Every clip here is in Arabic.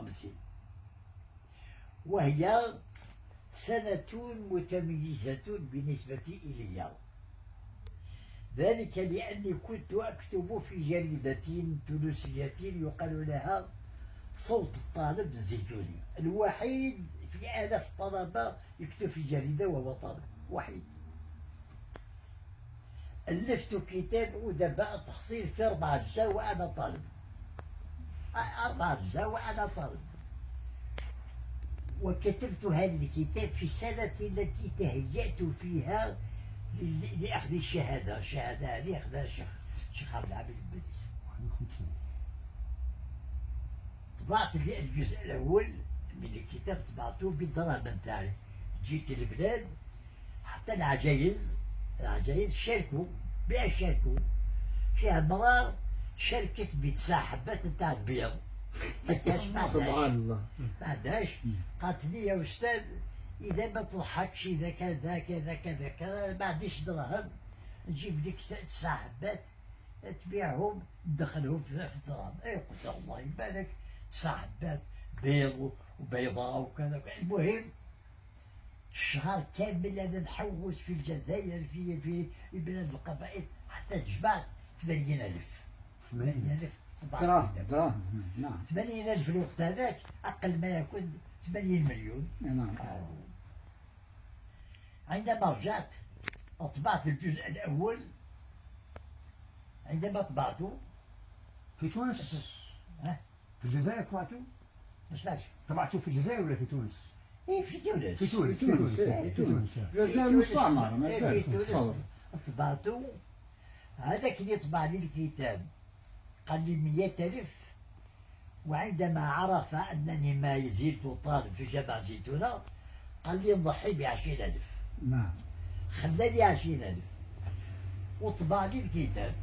1952، وهي سنة متميزة بالنسبة إلي، ذلك لأني كنت أكتب في جريدة تونسية يقال لها صوت الطالب الزيتوني، الوحيد في آلاف الطلبة يكتب في جريدة وهو طالب وحيد. ألفت كتاب أدباء التحصيل في 4 أجزاء وأنا طالب، 4 أجزاء وأنا طالب، وكتبت هذا الكتاب في السنة التي تهيأت فيها لأخذ الشهادة. الشهادة هذه أخذها الشيخ عبد العبيد البديس. طبعت الجزء الأول من الكتاب، طبعته بالدراهم نتاعي. جيت البلاد حتى العجايز شاركوا بها، شاركوا فيها مرة شاركت ب9 حبات نتاع البيض، ما عندهاش. قالت لي يا أستاذ إذا ما تضحكش، إذا كذا كذا كذا كذا ما عنديش دراهم، نجيب لك 9 حبات تبيعهم ندخلهم في الدراهم. أي قلت الله يبارك، 9 حبات بيض وبيضاء وكذا. المهم الشهر كامل أنا نحوس في الجزائر في بلاد القبائل حتى جمعت 80,000 دراهم. نعم 80,000 في الوقت هذاك أقل ما يكون 80 مليون. نعم. عندما رجعت طبعت الجزء الأول. عندما طبعته في تونس؟ في الجزائر طبعته؟ ما سمعتش. طبعته في الجزائر ولا في تونس؟ إيه في تونس. في تونس. الجزائر مستعمرة. في تونس طبعته. هذاك اللي طبع لي الكتاب قال لي 100,000، وعندما عرف أنني ما زلت طالب في جامعة زيتونة قال لي نضحي ب20,000. نعم. خلاني 20,000 وطبع لي الكتاب.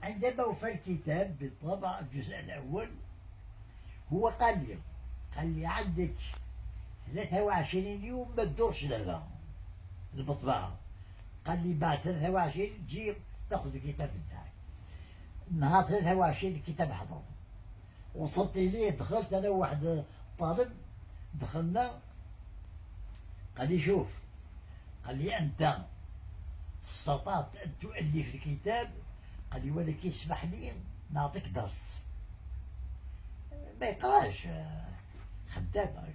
عندما وفى الكتاب بالطبع الجزء الأول هو قال لي عندك 23 يوم ما تدورش لنا المطبعة. قال لي بعد 23 تجي تاخذ الكتاب بتاعك. نهار 23 الكتاب حضر، وصلت إليه، دخلت أنا وواحد طالب، دخلنا قال لي شوف، قال لي أنت استطعت أن تؤلف الكتاب، قال لي ولكن اسمح لي نعطيك درس. ما يقراش، خدام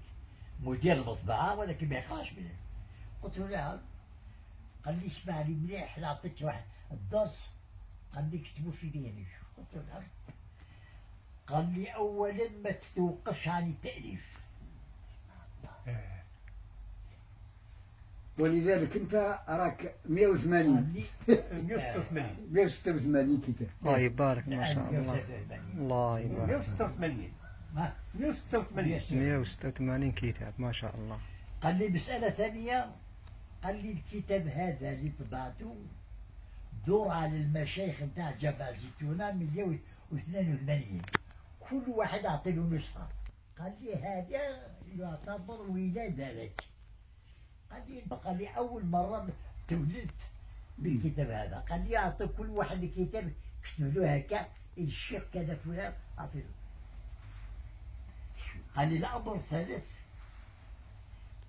مدير المطبعة ولكن ما يقراش مليح. قلت له نعم. قال لي اسمع لي مليح، نعطيك واحد الدرس، قال لي اكتبوا في دينك. قلت له نعم. قال لي أولا ما تتوقفش عن التأليف، ولذلك أنت راك 180 186 كتاب. الله يبارك ما شاء الله. الله يبارك. 186 186 كتاب ما شاء الله. قال لي مسألة ثانية، قال لي الكتاب هذا اللي طبعته دور على المشايخ نتاع جامعة زيتونة 182، كل واحد أعطي له نسخة. قال لي هذا يعتبر ولادة لك. قال لي أول مرة تولدت بالكتاب هذا. قال لي أعطي كل واحد الكتاب، كتب له هكا الشيخ كذا فلان أعطي له. قال لي الأمر الثالث،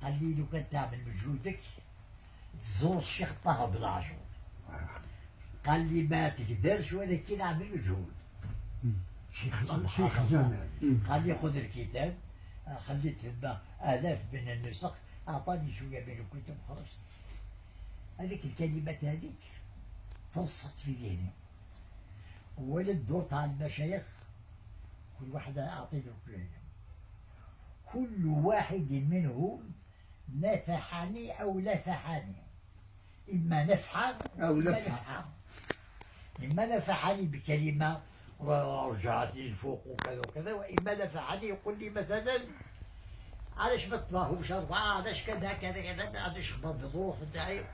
قال لي لو كان تعمل مجهودك تزور الشيخ طه بن عاشور. قال لي ما تقدرش ولكن اعمل مجهود. شيخ الجامع. قال لي خذ الكتاب، خليت تما آلاف من النسخ، أعطاني شوية من الكتب خرجت. هذيك الكلمات هذيك ترسخت في ذهني. أولا دورت على المشايخ، كل واحد أعطي له كلمة، كل واحد منهم نفحني أو لفحني، إما نفحا أو لفحا. إما نفحني بكلمة ورجعت للفوق وكذا وكذا، وإما نفحني يقول لي مثلا علاش ما تطبعهمش 4، علاش كذا كذا كذا، علاش خبر بظروف نتاعي.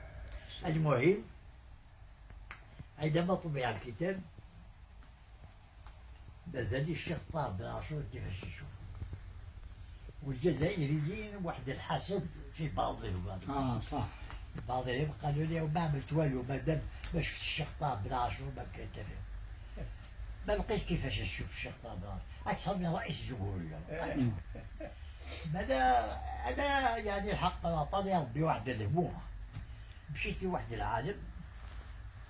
المهم عندما طبع الكتاب مازال الشيخ طه بن عاشور كيفاش يشوف، والجزائريين واحد الحسد في بعضهم. صح. بعضهم قالوا لي ما عملت والو مادام ما شفت الشيخ طه بن عاشور ما كان كذا. ما لقيت كيفاش نشوف الشيخ طابار اكثر من رئيس الجمهوريه. انا يعني الحق عطاني ربي واحد الهموم. مشيت لواحد العالم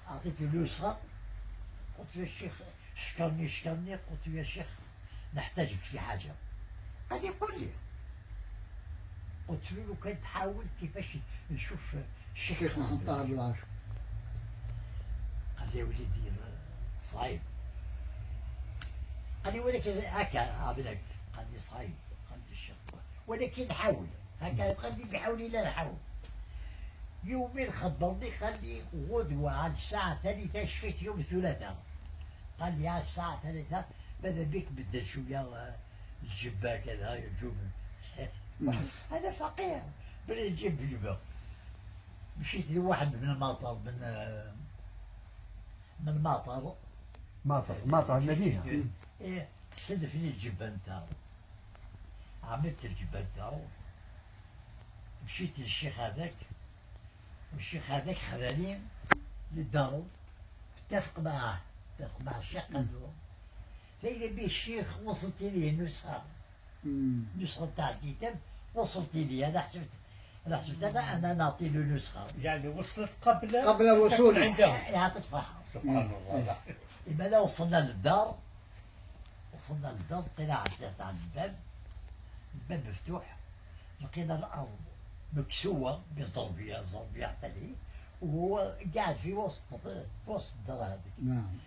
اعطيته النسخه، قلت له الشيخ شكرني قلت له يا شيخ نحتاجك في حاجه. قال لي قول لي. قلت له لو كان تحاول كيفاش نشوف الشيخ الشيخ محمد طاهر العاشر. قال لي يا وليدي صعيب. قال لي ولكن هكا عاملك. قال لي صعيب. قال لي الشيخ ولكن نحاول هكا. قال لي بحول الله نحاول. يومين خبرني قال لي غدوة على الساعة 3 شفيت يوم الثلاثاء. قال لي على الساعة 3 ماذا بك بدل شوية الجبة كذا الجبن. أنا فقير بلا نجيب جبة. مشيت لواحد من المطر من المطر. ماطر المدينة. إيه سلفني الجبة نتاعو. عملت الجبة نتاعو. مشيت للشيخ هذاك والشيخ هذاك خلاني للدار. اتفق مع الشيخ قال له فإذا بيه الشيخ وصلت لي النسخة تاع الكتاب وصلت لي. أنا حسبت أنا نعطي له نسخة. يعني وصلت قبل الوصول عندهم. يعطيك الصحة. سبحان الله. إما لا وصلنا للدار لقينا عساس على الباب مفتوح. لقينا الأرض مكسوة بزربية حتى لي وهو قاعد في وسط الدار هذيك. نعم.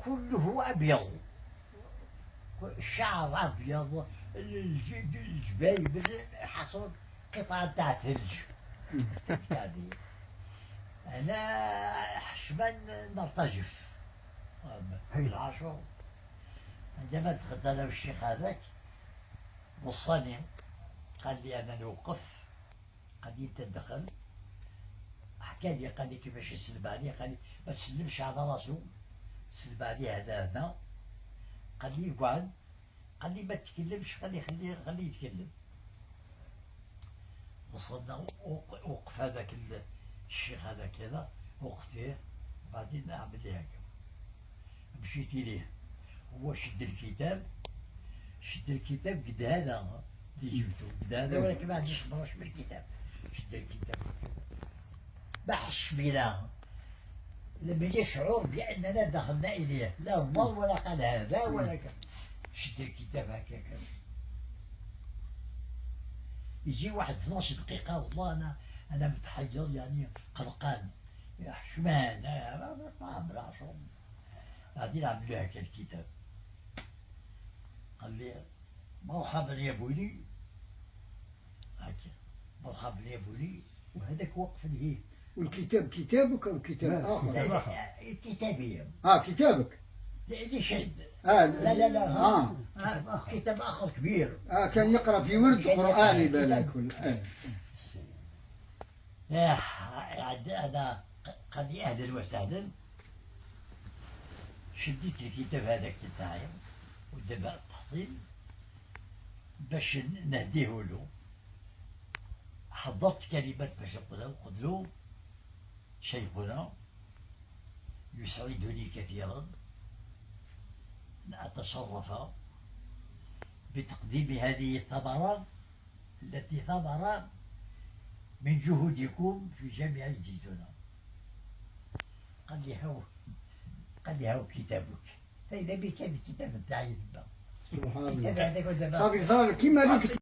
كله أبيض، الشعر أبيض، الجبايب حصل قطعة تاع ثلج. يعني أنا حشمان نرتجف في العاشور. عندما دخلت أنا والشيخ هذاك وصاني قال لي أنا نوقف. قال لي أنت دخل. حكى لي قال لي كيفاش يسلم عليه. قال لي ما تسلمش على راسه، سلم عليه هذا هنا. قال لي اقعد. قال لي ما تتكلمش. قال لي خليه يتكلم. وصلنا وقف هذاك الشيخ هذاك كذا وقفت فيه. بعدين أعمل لي هكا. مشيت إليه هو شد الكتاب قد هذا اللي جبته قد هذا ولكن ما عنديش مروش بالكتاب. شد الكتاب ما حسش بنا. لم يشعر بأننا دخلنا إليه لا الضر ولا قال هذا ولا كذا. شد الكتاب هكاك. يجي واحد 12 دقيقة والله أنا متحير يعني قلقان. يا حشمان ما عمرها. بعدين عملوا هكا الكتاب. قال لي مرحبا يا بولي. هكا مرحبا يا بولي. وهذاك وقف لي. والكتاب كتابك أو كتاب آخر؟ كتابي. كتابك. اللي شد. لا. كتاب آخر كبير. كان يقرأ في ورد قرآني بالك. أنا قال لي أهلا وسهلا. شديت الكتاب هذاك تاعي ودابا التحصيل باش نهديه له. حضرت كلمات باش نقولها وقلت له شيخنا يسعدني كثيرا أن أتشرف بتقديم هذه الثمرة التي ثمر من جهودكم في جامعة الزيتونة. قال لي هاو كتابك. فإذا بك الكتاب نتاعي سبحان الله. الكتاب هذاك صافي صار كيما هذيك